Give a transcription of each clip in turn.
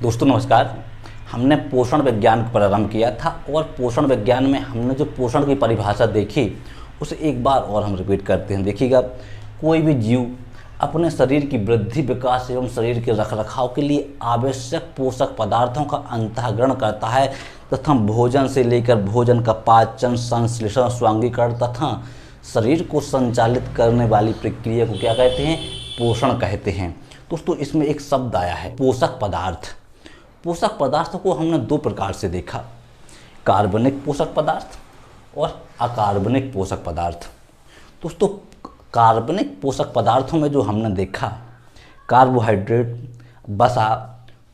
दोस्तों नमस्कार। हमने पोषण विज्ञान का प्रारंभ किया था और पोषण विज्ञान में हमने जो पोषण की परिभाषा देखी उसे एक बार और हम रिपीट करते हैं। देखिएगा, कोई भी जीव अपने शरीर की वृद्धि, विकास एवं शरीर के रखरखाव के लिए आवश्यक पोषक पदार्थों का अंतःग्रहण करता है तथा भोजन से लेकर भोजन का पाचन, संश्लेषण, स्वांगीकरण तथा शरीर को संचालित करने वाली प्रक्रिया को क्या कहते हैं? पोषण कहते हैं। दोस्तों इसमें एक शब्द आया है पोषक पदार्थ। पोषक पदार्थों को हमने दो प्रकार से देखा, कार्बनिक पोषक पदार्थ और अकार्बनिक पोषक पदार्थ। दोस्तों कार्बनिक पोषक पदार्थों में जो हमने देखा कार्बोहाइड्रेट, वसा,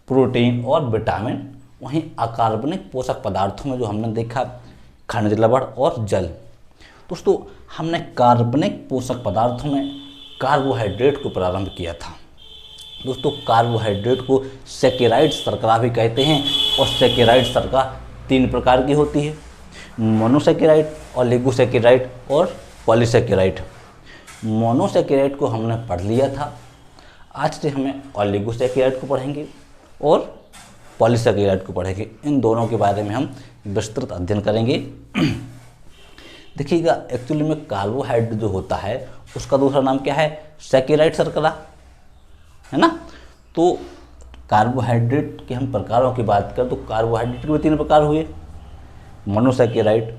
प्रोटीन और विटामिन, वहीं अकार्बनिक पोषक पदार्थों में जो हमने देखा खनिज लवण और जल। दोस्तों हमने कार्बनिक पोषक पदार्थों में कार्बोहाइड्रेट को प्रारंभ किया था। दोस्तों कार्बोहाइड्रेट को सैकेराइड शर्करा भी कहते हैं और सैकेराइड शर्करा तीन प्रकार की होती है, मोनोसैकेराइड, ओलिगोसैकेराइड और पॉलीसैकेराइड। मोनोसैकेराइड को हमने पढ़ लिया था, आज से हमें ओलिगोसैकेराइड को पढ़ेंगे और पॉलीसैकेराइड को पढ़ेंगे। इन दोनों के बारे में हम विस्तृत अध्ययन करेंगे। देखिएगा, एक्चुअली में कार्बोहाइड्रेट जो होता है उसका दूसरा नाम क्या है? सैकेराइड शर्करा, है ना। तो कार्बोहाइड्रेट के हम प्रकारों की बात करें तो कार्बोहाइड्रेट के भी तीन प्रकार हुए, मोनोसैकेराइड,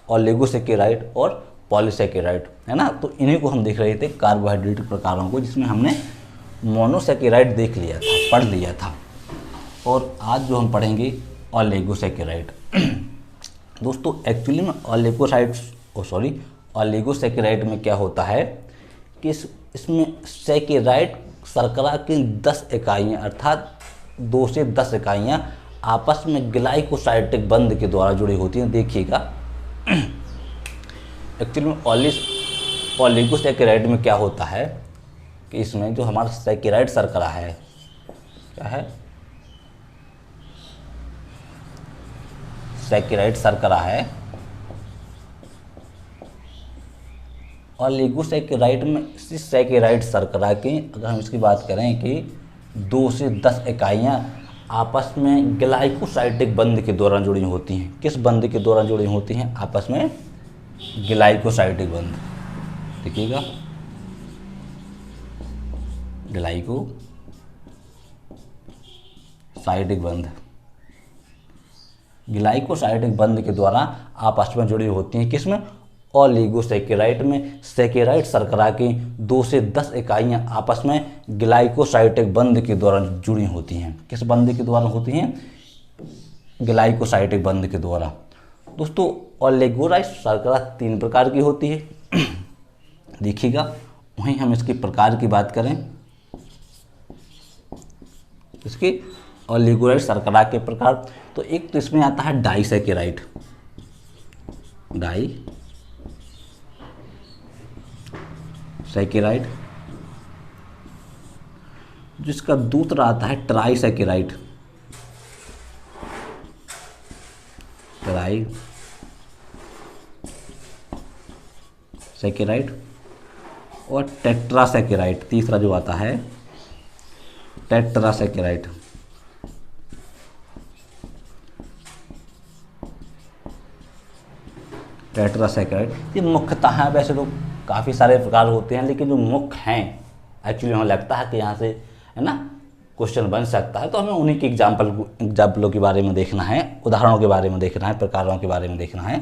ओलिगोसैकेराइड और पॉलीसैकेराइड, है ना। तो इन्हीं को हम देख रहे थे कार्बोहाइड्रेट के प्रकारों को, जिसमें हमने मोनोसैकेराइड देख लिया था, पढ़ लिया था। और आज जो हम पढ़ेंगे ओलिगोसैकेराइड। दोस्तों एक्चुअली में ओलिगोसैकेराइड में क्या होता है कि इसमें सैकेराइड शर्करा की 10 इकाइयाँ अर्थात 2 से 10 इकाइयाँ आपस में ग्लाइकोसाइडिक बंध के द्वारा जुड़ी होती हैं। देखिएगा, एक्चुअली में ओलिगोसैकेराइड में क्या होता है कि इसमें जो हमारा सैकेराइड शर्करा है, क्या है? सैकेराइड शर्करा है। ओलिगोसैकेराइड में इसी सैकेराइड शर्करा की अगर हम इसकी बात करें कि 2 से 10 इकाइयाँ आपस में ग्लाइकोसाइडिक बंध के दौरान जुड़ी होती हैं। किस बंध के दौरान जुड़ी होती हैं? आपस में ग्लाइकोसाइडिक बंध। देखिएगा, ग्लाइकोसाइडिक बंध, ग्लाइकोसाइडिक बंध के द्वारा आपस में जुड़ी होती हैं। किसमें? ओलिगोसैकेराइड में सैकेराइड शर्करा की 2 से 10 इकाइयाँ आपस में ग्लाइकोसाइडिक बंध के द्वारा जुड़ी होती हैं। किस बंध के द्वारा होती हैं? ग्लाइकोसाइडिक बंध के द्वारा। दोस्तों ओलिगोसाइड शर्करा 3 प्रकार की होती है। देखिएगा, वहीं हम इसके प्रकार की बात करें, इसके ओलिगोसाइड शर्करा के प्रकार, तो एक तो इसमें आता है डाइसैकेराइड, सैकेराइड। जिसका दूसरा आता है ट्राइसैकेराइड, सैकेराइड और टेट्रासैकेराइड। तीसरा जो आता है टेट्रासैकेराइड। ये मुख्यतः है, वैसे तो काफ़ी सारे प्रकार होते हैं, लेकिन जो मुख्य हैं एक्चुअली हमें लगता है कि यहाँ से, है ना, क्वेश्चन बन सकता है। तो हमें उन्हीं के एग्जाम्पलों के बारे में देखना है, उदाहरणों के बारे में देखना है, प्रकारों के बारे में देखना है।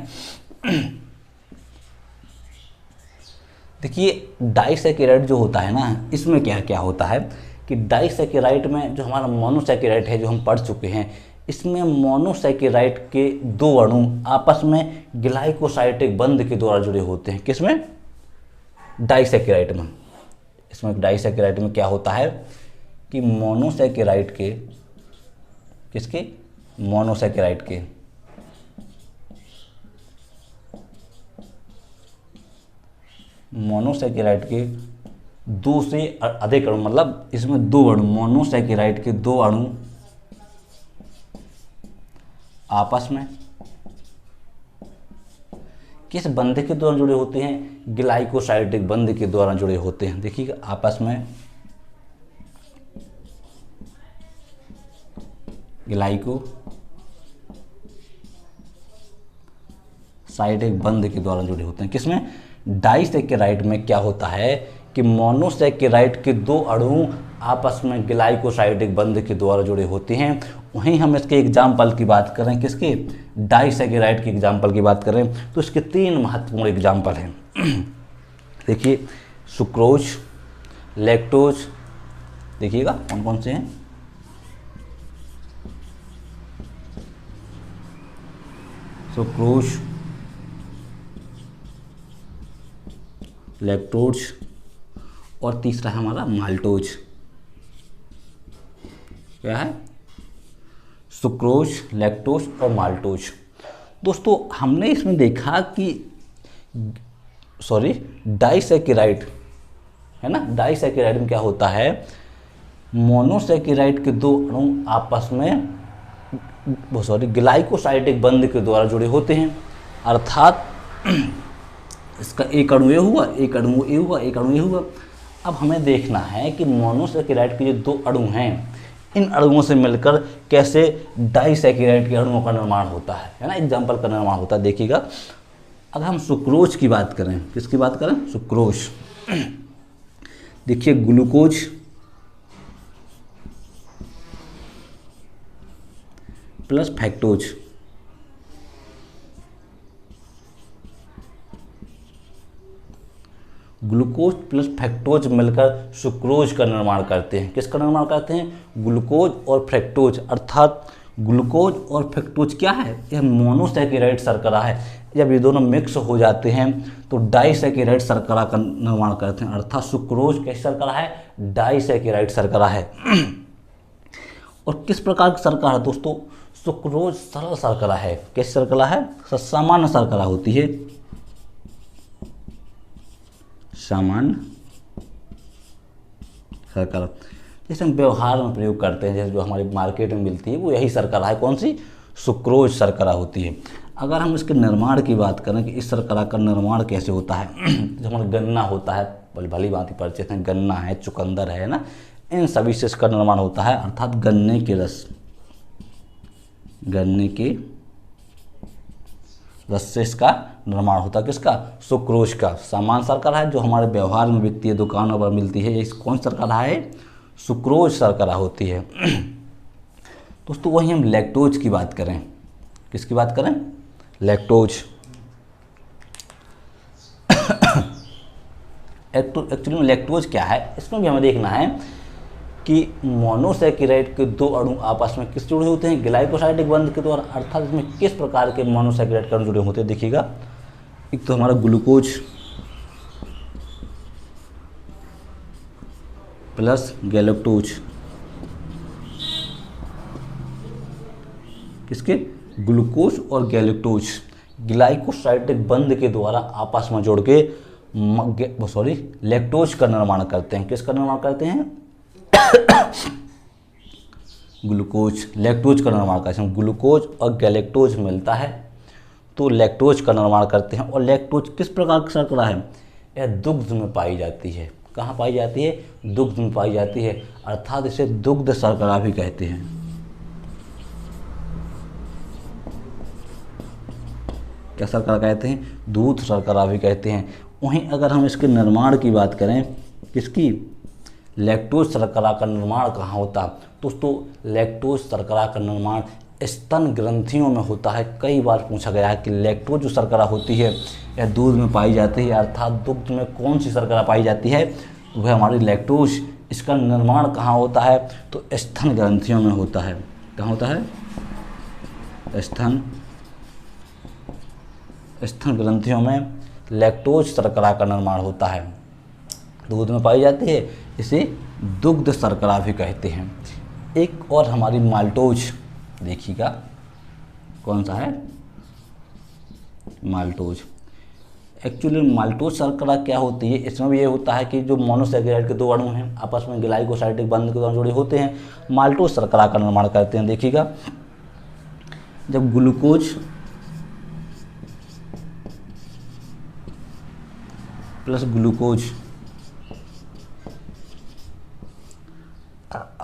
देखिए, डाइसैकेराइड जो होता है ना, इसमें क्या क्या होता है कि डाइसैकेराइड में जो हमारा मोनोसैकेराइड है, जो हम पढ़ चुके हैं, इसमें मोनोसैकेराइड के 2 अणु आपस में ग्लाइकोसाइडिक बंध के द्वारा जुड़े होते हैं। किसमें? डाइसैकेराइड में। इसमें डाइसैकेराइड में क्या होता है कि मोनोसैकेराइड के, किसके? मोनोसैकेराइड के मोनोसैकेराइड के 2 से अधिक अणु, मतलब इसमें 2 अणु, मोनोसैकेराइड के 2 अणु आपस में किस बंध के द्वारा जुड़े होते हैं? ग्लाइकोसाइडिक बंध के द्वारा जुड़े होते हैं। देखिएगा, आपस में ग्लाइको साइड एक बंध के द्वारा जुड़े होते हैं। किसमें? डाइसैकेराइड में क्या होता है कि मोनोसैकेराइड के दो अणु आपस में ग्लाइकोसाइड एक बंध के द्वारा जुड़े होते हैं। वहीं हम इसके एग्जाम्पल की बात करें, किसके? डाइसैकेराइड की एग्जाम्पल की बात करें तो इसके 3 महत्वपूर्ण एग्जाम्पल हैं। देखिए, सुक्रोज, लैक्टोज, देखिएगा कौन कौन से हैं। सुक्रोज, लैक्टोज और तीसरा है हमारा माल्टोज। क्या है? सुक्रोज, लैक्टोज और माल्टोज। दोस्तों हमने इसमें देखा कि डाइसैकेराइड है ना, डाइसैकेराइड में क्या होता है, मोनोसैकेराइड के दो अणु आपस में ग्लाइकोसाइड एक बंध के द्वारा जुड़े होते हैं। अर्थात इसका एक अणु ये हुआ, एक अणु ये हुआ, एक अणु ये हुआ। अब हमें देखना है कि मोनोसैकेराइड के जो दो अणु हैं, इन अणुओं से मिलकर कैसे डाइसैकेराइड के अणुओं का निर्माण होता है ना, एग्जाम्पल का निर्माण होता है। देखिएगा, अगर हम सुक्रोज की बात करें, किसकी बात करें? सुक्रोज। देखिए, glucose plus fructose, glucose plus fructose मिलकर सुक्रोज का निर्माण करते हैं। किसका निर्माण करते हैं? ग्लूकोज और फ्रैक्टोज। अर्थात ग्लूकोज और फ्रैक्टोज क्या है? यह मोनोसैकेराइड शर्करा है। जब ये दोनों मिक्स हो जाते हैं तो डाइसैकेराइड शर्करा का निर्माण करते हैं। अर्थात सुक्रोज कैसी शर्करा है? डाइसैकेराइड शर्करा है। और किस प्रकार की शर्करा है दोस्तों? सुक्रोज सरल शर्करा है। कैसी शर्करा है? सामान्य शर्करा होती है, सामान्य शर्करा। जैसे हम व्यवहार में प्रयोग करते हैं, जैसे जो हमारी मार्केट में मिलती है वो यही शर्करा है। कौन सी? सुक्रोज शर्करा होती है। अगर हम इसके निर्माण की बात करें कि इस शर्करा का निर्माण कैसे होता है, जो हमारा गन्ना होता है, भली भांति परिचित है, गन्ना है, चुकंदर है ना, इन सभी से इसका निर्माण होता है। अर्थात गन्ने के रस, गन्ने के रस से इसका निर्माण होता है। किसका? सुक्रोज का। सामान्य शर्करा है जो हमारे व्यवहार में बिकती है, दुकानों पर मिलती है। ये कौन शर्करा है? सुक्रोज शर्करा होती है। दोस्तों वहीं हम लैक्टोज की बात करें, किसकी बात करें? लैक्टोज। एक्चुअली में लैक्टोज क्या है, इसमें भी हमें देखना है कि मोनोसैकेराइड के दो अणु आपस में किस जुड़े होते हैं? ग्लाइकोसाइड एक बंध के द्वारा। अर्थात इसमें किस प्रकार के मोनोसैकेराइड के अणु जुड़े होते हैं? देखिएगा, एक तो हमारा ग्लूकोज प्लस गैलेक्टोज। किसके? ग्लूकोज और गैलेक्टोज ग्लाइकोसाइड एक बंध के द्वारा आपस में जोड़ के लैक्टोज का निर्माण करते हैं। किसका निर्माण करते हैं? ग्लूकोज, लैक्टोज का निर्माण करते हैं। ग्लूकोज और गैलेक्टोज मिलता है तो लैक्टोज का निर्माण करते हैं। और लैक्टोज किस प्रकार की शर्करा है? यह दुग्ध में पाई जाती है। कहाँ पाई जाती है? दुग्ध में पाई जाती है। अर्थात इसे दुग्ध शर्करा भी कहते हैं। क्या शर्करा कहते हैं? दूध शर्करा भी कहते हैं। वहीं अगर हम इसके निर्माण की बात करें, किसकी? लैक्टोज शर्करा का निर्माण कहाँ होता? दोस्तों लैक्टोज शर्करा का निर्माण स्तन ग्रंथियों में होता है। कई बार पूछा गया है कि लैक्टोज जो शर्करा होती है यह दूध में पाई जाती है। अर्थात दुग्ध में कौन सी शर्करा पाई जाती है? वह हमारी लैक्टोज। इसका निर्माण कहाँ होता है? तो स्तन ग्रंथियों में होता है। कहाँ होता है? स्तन ग्रंथियों में लैक्टोज शर्करा का निर्माण होता है। दूध में पाई जाती है, इसे दुग्ध शर्करा भी कहते हैं। एक और हमारी माल्टोज, देखिएगा कौन सा है? माल्टोज। एक्चुअली माल्टोज शर्करा क्या होती है? इसमें भी ये होता है कि जो मोनोसैकेराइड के दो अणु हैं आपस में ग्लाइकोसाइड एक बंध के द्वारा जुड़े होते हैं, माल्टोज शर्करा का निर्माण करते हैं। देखिएगा, जब ग्लूकोज प्लस ग्लूकोज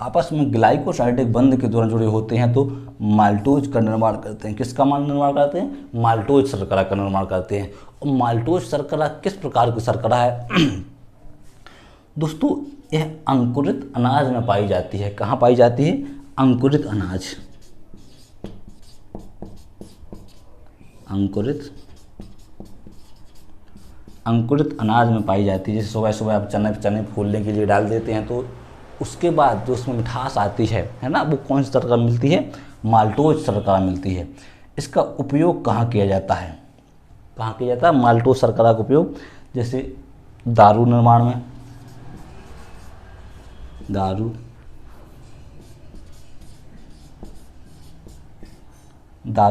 आपस में ग्लाइकोसाइडिक बंध के द्वारा जुड़े होते हैं तो माल्टोज का निर्माण करते हैं। किसका निर्माण करते हैं? माल्टोज शर्करा का निर्माण करते हैं। और माल्टोज शर्करा किस प्रकार की शर्करा है? दोस्तों यह अंकुरित अनाज में पाई जाती है। कहाँ पाई जाती है? अंकुरित अनाज, अंकुरित अनाज में पाई जाती है। जैसे सुबह सुबह आप चने फूलने के लिए डाल देते हैं तो उसके बाद जो उसमें मिठास आती है ना, वो कौन सी शर्करा मिलती है? माल्टोज शर्करा मिलती है। इसका उपयोग कहाँ किया जाता है? कहाँ किया जाता है माल्टोज शर्करा का उपयोग? जैसे दारू निर्माण में, दारू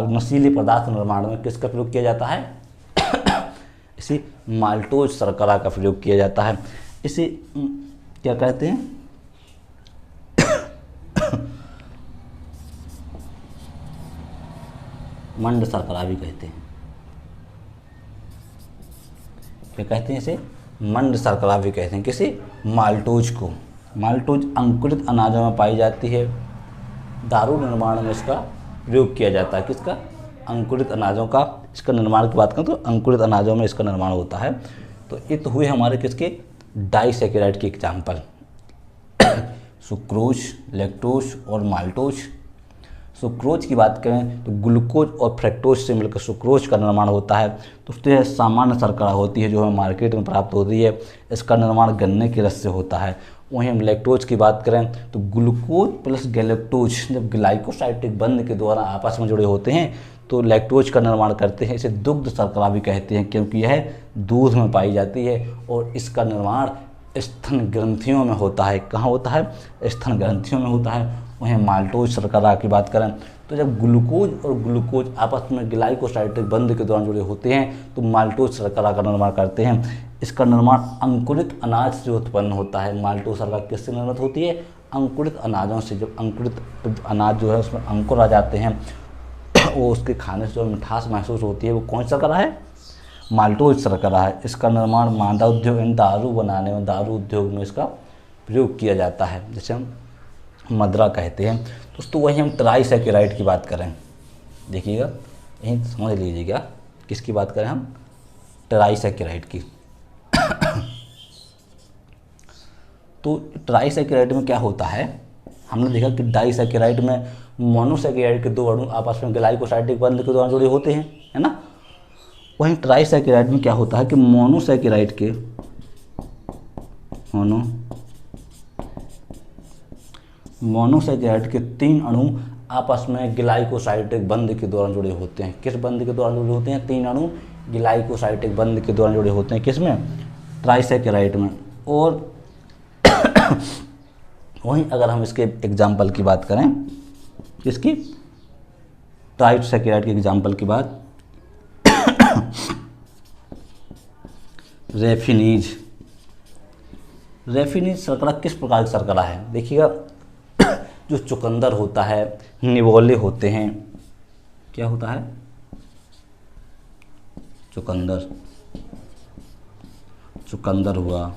नशीले पदार्थ निर्माण में किसका प्रयोग किया जाता है? इसी माल्टोज शर्करा का प्रयोग किया जाता है। इसे क्या कहते हैं? मंड शर्करा भी कहते हैं। क्या कहते हैं इसे? मंड शर्करा भी कहते हैं। किसे? माल्टोज को। माल्टोज अंकुरित अनाजों में पाई जाती है। दारू निर्माण में इसका प्रयोग किया जाता है। किसका? अंकुरित अनाजों का। इसका निर्माण की बात करें तो अंकुरित अनाजों में इसका निर्माण होता है। तो ये तो हुए हमारे किसके? डाइसैकेराइड के एग्जाम्पल, सुक्रोज, लैक्टोज और माल्टोज। सुक्रोज की बात करें तो ग्लूकोज और फ्रक्टोज से मिलकर सुक्रोज का निर्माण होता है। दोस्तों यह सामान्य शर्करा होती है जो हमें मार्केट में प्राप्त होती है। इसका निर्माण गन्ने के रस से होता है। वहीं हम लैक्टोज की बात करें तो ग्लूकोज प्लस गैलेक्टोज जब ग्लाइकोसाइडिक बंध के द्वारा आपस में जुड़े होते हैं तो लैक्टोज का निर्माण करते हैं। इसे दुग्ध शर्करा भी कहते हैं क्योंकि यह दूध में पाई जाती है और इसका निर्माण स्तन ग्रंथियों में होता है। कहाँ होता है? स्तन ग्रंथियों में होता है। वहीं माल्टोज शर्करा की बात करें तो जब ग्लूकोज और ग्लूकोज आपस में ग्लाइकोसाइडिक बंध के दौरान जुड़े होते हैं तो माल्टोज शर्करा का निर्माण करते हैं। इसका निर्माण अंकुरित अनाज से उत्पन्न होता है। माल्टोज शर्करा किससे निर्मित होती है? अंकुरित अनाजों से। जब अंकुरित अनाज जो है उसमें अंकुर आ जाते हैं वो उसके खाने से जो मिठास महसूस होती है वो कौन सा शर्करा है? माल्टोज शर्करा है। इसका निर्माण मादा उद्योग यानी दारू बनाने में, दारू उद्योग में इसका प्रयोग किया जाता है, जैसे हम मदरा कहते हैं। दोस्तों वहीं हम ट्राइसैकेराइड की बात करें, देखिएगा यहीं समझ लीजिएगा किसकी बात करें हम? ट्राइसैकेराइड की। तो ट्राइसैकेराइड में क्या होता है? हमने देखा कि डाइसैकेराइड में मोनोसैकेराइड के दो अणु आपस में ग्लाइकोसाइडिक बंध के दौरान जुड़े होते हैं, है ना। वहीं ट्राइसैकेराइड में क्या होता है कि मोनोसैकेराइड के 3 अणु आपस में ग्लाइकोसाइडिक बंध के दौरान जुड़े होते हैं। किस बंध के दौरान जुड़े होते हैं? 3 अणु ग्लाइकोसाइडिक बंध के दौरान जुड़े होते हैं। किसमें? ट्राइसैकेराइड में। और वहीं अगर हम इसके एग्जाम्पल की बात करें, किसकी? ट्राइसैकेराइड के एग्जाम्पल की बात, रेफिनीज शर्करा किस प्रकार की शर्करा है? देखिएगा जो चुकंदर होता है, निवोले होते हैं, क्या होता है? चुकंदर हुआ,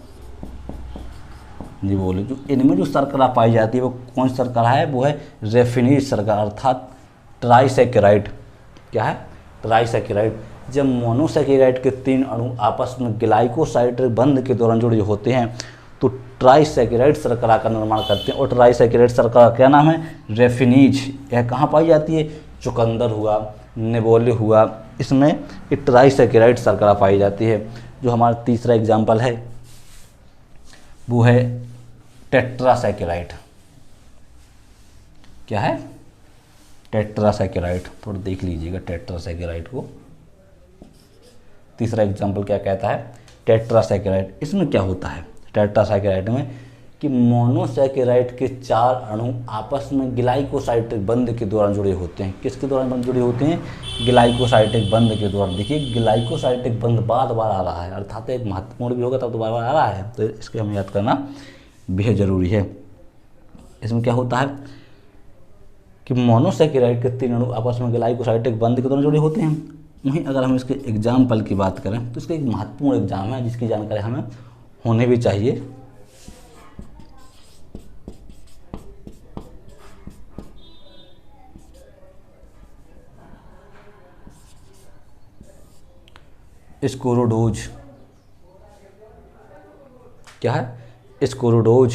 निवोले, जो इनमें जो शर्करा पाई जाती है वो कौन सी शर्करा है? वो है रेफिनीज शर्करा अर्थात ट्राइसैकेराइड। क्या है? ट्राइसैकेराइड। जब मोनोसैकेराइड के 3 अणु आपस में ग्लाइकोसाइडिक बंध के दौरान जुड़े होते हैं तो ट्राइसैकेराइड शर्करा का निर्माण करते हैं। और ट्राइसैकेराइड शर्करा क्या नाम है? रेफिनीज। यह कहाँ पाई जाती है? चुकंदर हुआ, निवोले हुआ, इसमें ये ट्राइसैकेराइड शर्करा पाई जाती है। जो हमारा तीसरा एग्जाम्पल है वो है टेट्रासैकेराइड। क्या है? टेट्रासैकेराइड। थोड़ा देख लीजिएगा टेट्रासैकेराइड को। तीसरा एग्जाम्पल क्या कहता है? टेट्रासैकेराइड। इसमें क्या होता है टेट्रासैकेराइड में कि मोनोसैकेराइड के 4 अणु आपस में ग्लाइकोसाइडिक बंध के दौरान जुड़े होते हैं। किसके दौरान जुड़े होते हैं? ग्लाइकोसाइडिक बंध के दौरान। देखिए ग्लाइकोसाइडिक बंध बार बार आ रहा है, अर्थात एक महत्वपूर्ण भी होगा तब तो बार बार आ रहा है, तो इसके हमें याद करना बेहद जरूरी है। इसमें क्या होता है कि मोनोसैकेराइड के 3 अणु आपस में ग्लाइकोसाइडिक बंध के दौरान जुड़े होते हैं। वहीं अगर हम इसके एग्जाम्पल की बात करें तो इसका एक महत्वपूर्ण एग्जाम है जिसकी जानकारी हमें होनी भी चाहिए। स्क्लेरोडोज। क्या है? स्क्लेरोडोज।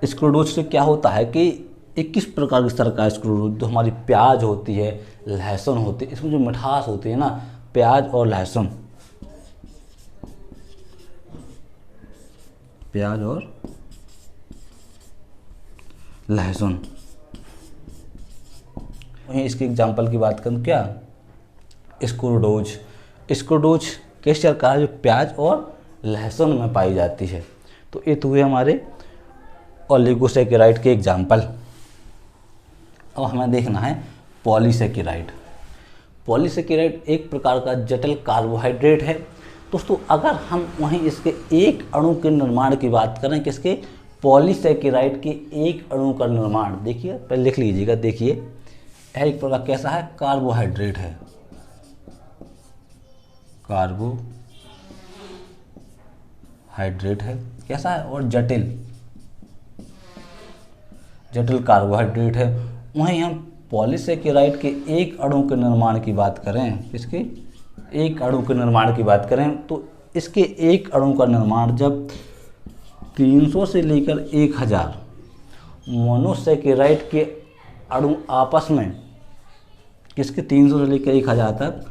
स्क्लेरोडोज से क्या होता है कि एक किस प्रकार की तरह का स्क्लेरोडोज, जो हमारी प्याज होती है, लहसुन होती है, इसमें जो मिठास होती है ना, प्याज और लहसुन, प्याज और लहसुन, वहीं इसके एग्जाम्पल की बात करूँ क्या, स्क्लेरोडोज। स्क्लेरोडोज किस प्रकार जो प्याज और लहसुन में पाई जाती है। तो ये तो हुए हमारे ओलिगोसैकेराइड के एग्जाम्पल। अब हमें देखना है पॉलीसैकेराइड। पॉलीसैकेराइड एक प्रकार का जटिल कार्बोहाइड्रेट है। दोस्तों अगर हम वहीं इसके एक अणु के निर्माण की बात करें, किसके, पॉलीसैकेराइड के एक अणु का निर्माण, देखिए पहले लिख लीजिएगा, देखिए यह एक प्रकार कैसा है, कार्बोहाइड्रेट है, कार्बोहाइड्रेट है, कैसा है, और जटिल कार्बोहाइड्रेट है। वहीं हम पॉलीसैकेराइड के एक अणु के निर्माण की बात करें, इसके एक अणु के निर्माण की बात करें, तो इसके एक अणु का निर्माण जब 300 से लेकर 1000 मोनोसैकेराइड के अणु आपस में, किसके, 300 से लेकर 1000 तक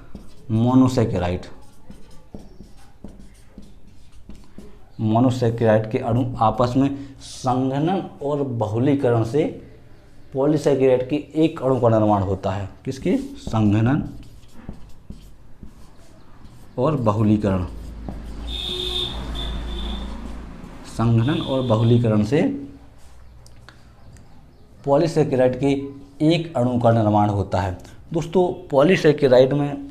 मोनोसैकेराइड के अणु आपस में संघनन और बहुलीकरण से पॉलीसैकेराइड के एक अणु का निर्माण होता है। किसके, संघनन और बहुलीकरण, संघनन और बहुलीकरण से पॉलीसैकेराइड के एक अणु का निर्माण होता है। दोस्तों पॉलीसैकेराइड में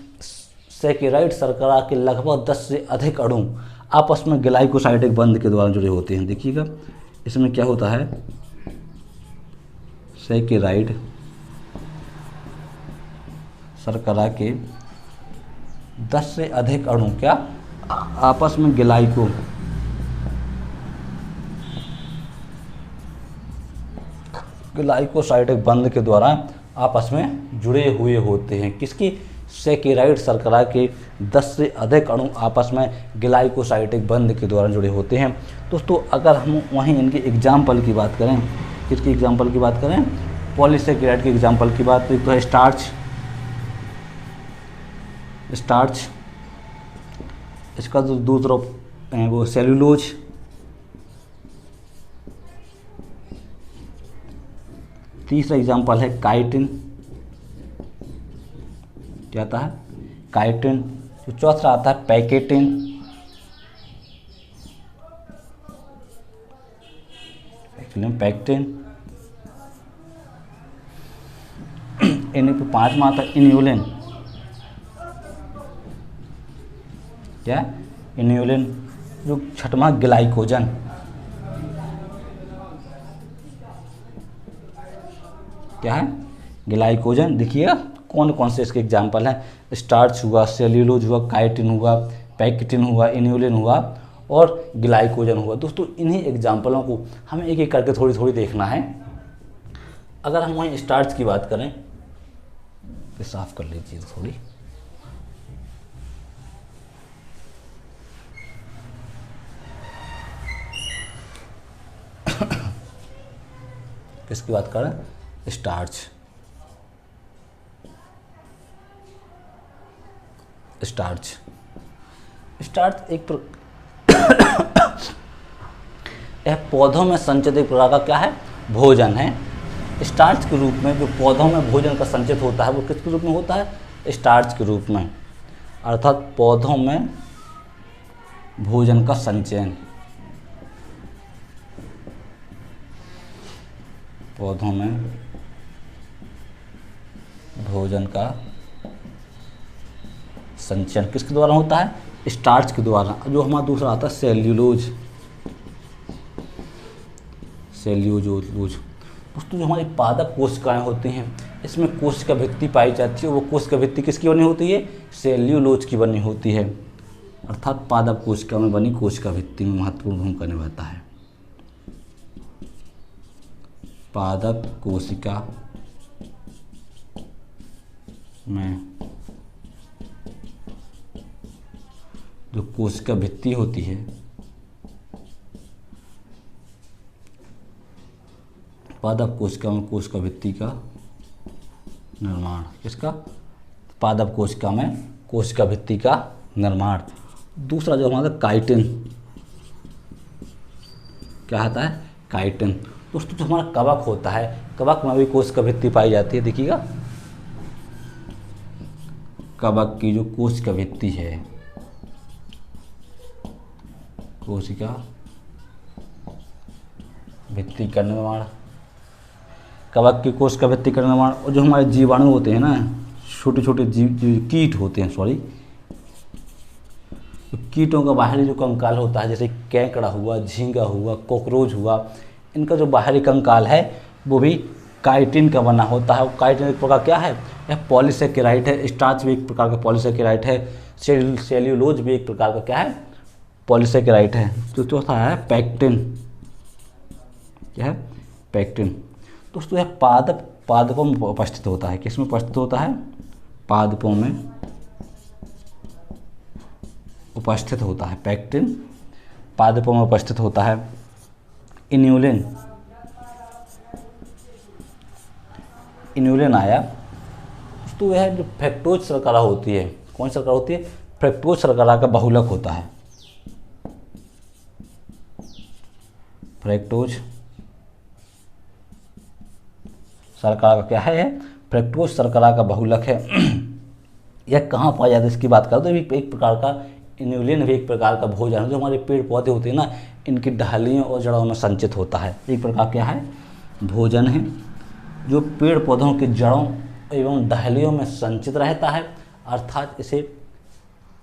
सैकेराइड शर्करा के लगभग 10 से अधिक अणु आपस में ग्लाइकोसाइडिक बंध के द्वारा जुड़े होते हैं। देखिएगा इसमें क्या होता है, सैकेराइड शर्करा के 10 से अधिक अणु क्या आपस में ग्लाइकोसाइडिक बंध के द्वारा आपस में जुड़े हुए होते हैं। किसकी, सैकेराइड शर्करा के 10 से अधिक अणु आपस में ग्लाइकोसाइडिक बंध के द्वारा जुड़े होते हैं। दोस्तों अगर हम वहीं इनके एग्जाम्पल की बात करें, किसकी एग्जाम्पल की बात करें, पॉलीसैकेराइड के एग्जाम्पल की बात, तो एक तो है स्टार्च, इसका जो दूसरा वो सेल्यूलोज, तीसरा एग्जाम्पल है काइटिन, क्या आता है, काइटिन। जो चौथा आता है पैकेटिन, पैक्टिन। इन्हीं पे पांचवा आता है इन्यूलिन, क्या, इन्यूलिन। जो छठवां ग्लाइकोजन, क्या है, ग्लाइकोजन। देखिएगा कौन कौन से इसके एग्जाम्पल हैं, स्टार्च हुआ, सेल्यूलोज हुआ, काइटिन हुआ, पैकेटिन हुआ, इन्यूलिन हुआ और ग्लाइकोजन हुआ। दोस्तों इन्हीं एग्जाम्पलों को हमें एक एक करके थोड़ी थोड़ी देखना है। अगर हम वहीं स्टार्च की बात करें तो साफ कर लीजिए थोड़ी, किसकी बात करें, स्टार्च। स्टार्च एक यह पौधों में संचित एक प्रकार का क्या है, भोजन है। स्टार्च के रूप में जो पौधों में भोजन का संचित होता है वो किसके रूप में होता है, स्टार्च के रूप में, अर्थात पौधों में भोजन का संचयन, पौधों में भोजन का संचयन किसके द्वारा होता है, स्टार्च के द्वारा। जो हमारा दूसरा आता है सेल्यूलोज। दोस्तों जो हमारी पादप कोशिकाएं होती हैं इसमें कोशिका भित्ति पाई जाती है, वो कोशिका भित्ति किसकी बनी होती है, सेल्यूलोज की बनी होती है, अर्थात पादप कोशिका में बनी कोशिका भित्ति में महत्वपूर्ण भूमिका निभाता है। पादप कोशिका में कोशिका भित्ति होती है, पादप कोशिका में कोशिका भित्ति का निर्माण। किसका? पादप कोशिका में कोशिका भित्ति का निर्माण। दूसरा जो हमारा काइटिन, क्या आता है? काइटिन। दोस्तों जो हमारा कवक होता है, कवक में भी कोशिका भित्ति पाई जाती है। देखिएगा, कवक की जो कोशिका भित्ति है, कोशिका भित्ति का निर्माण, कवक की कोशिका भित्ति का निर्माण। और जो हमारे जीवाणु होते हैं ना, छोटे छोटे जीव कीट होते हैं, सॉरी, तो कीटों का बाहरी जो कंकाल होता है, जैसे केकड़ा हुआ, झींगा हुआ, कॉकरोच हुआ, इनका जो बाहरी कंकाल है वो भी काइटिन का बना होता है। काइटिन एक प्रकार क्या है? यह पॉलीसेकेराइड है। स्टार्च भी एक प्रकार का पॉलीसेकेराइड है। सेल्यूलोज भी एक प्रकार का क्या है? पॉलीसेकेराइड है। तो चौथा है पैक्टिन। क्या है? पैक्टिन। दोस्तों यह पादपों में उपस्थित होता है। किस में उपस्थित होता है? पादपों में उपस्थित होता है। पैक्टिन पादपों में उपस्थित होता है। इन्यूलिन आया। तो यह जो फ्रक्टोज शर्करा होती है, कौन सी शर्करा होती है? फ्रक्टोज शर्करा का बहुलक होता है। फ्रक्टोज शर्करा का क्या है? फ्रक्टोज शर्करा का बहुलक है। यह कहाँ पाया जाता है इसकी बात करें तो एक प्रकार का इन्यूलिन भी एक प्रकार का भोजन है। जो हमारे पेड़ पौधे होते हैं ना, इनकी डालियों और जड़ों में संचित होता है। एक प्रकार क्या है? भोजन है जो पेड़ पौधों की जड़ों एवं डालियों में संचित रहता है, अर्थात इसे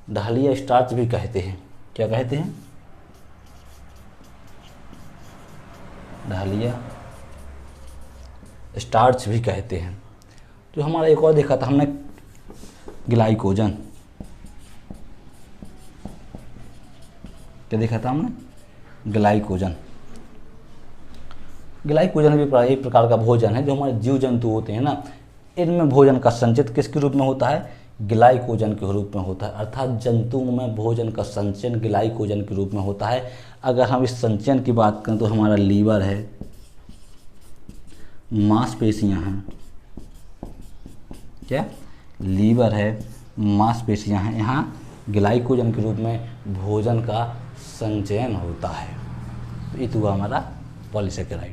डालिया स्टार्च भी कहते हैं। क्या कहते हैं? डालिया स्टार्च भी कहते हैं। जो हमारा एक और देखा था हमने, ग्लाइकोजन। क्या देखा था हमने? ग्लाइकोजन। ग्लाइकोजन भी एक प्रकार का भोजन है। जो हमारे जीव जंतु होते हैं ना, इनमें भोजन का संचित किसके रूप में होता है? ग्लाइकोजन के रूप में होता है। अर्थात जंतुओं में भोजन का संचयन ग्लाइकोजन के रूप में होता है। अगर हम इस संचयन की बात करें तो हमारा लीवर है, मांसपेशियां हैं। क्या? लीवर है, मांसपेशियां हैं। यहाँ ग्लाइकोजन के रूप में भोजन का संचयन होता है। तो ये हुआ हमारा पॉलीसेकेराइड।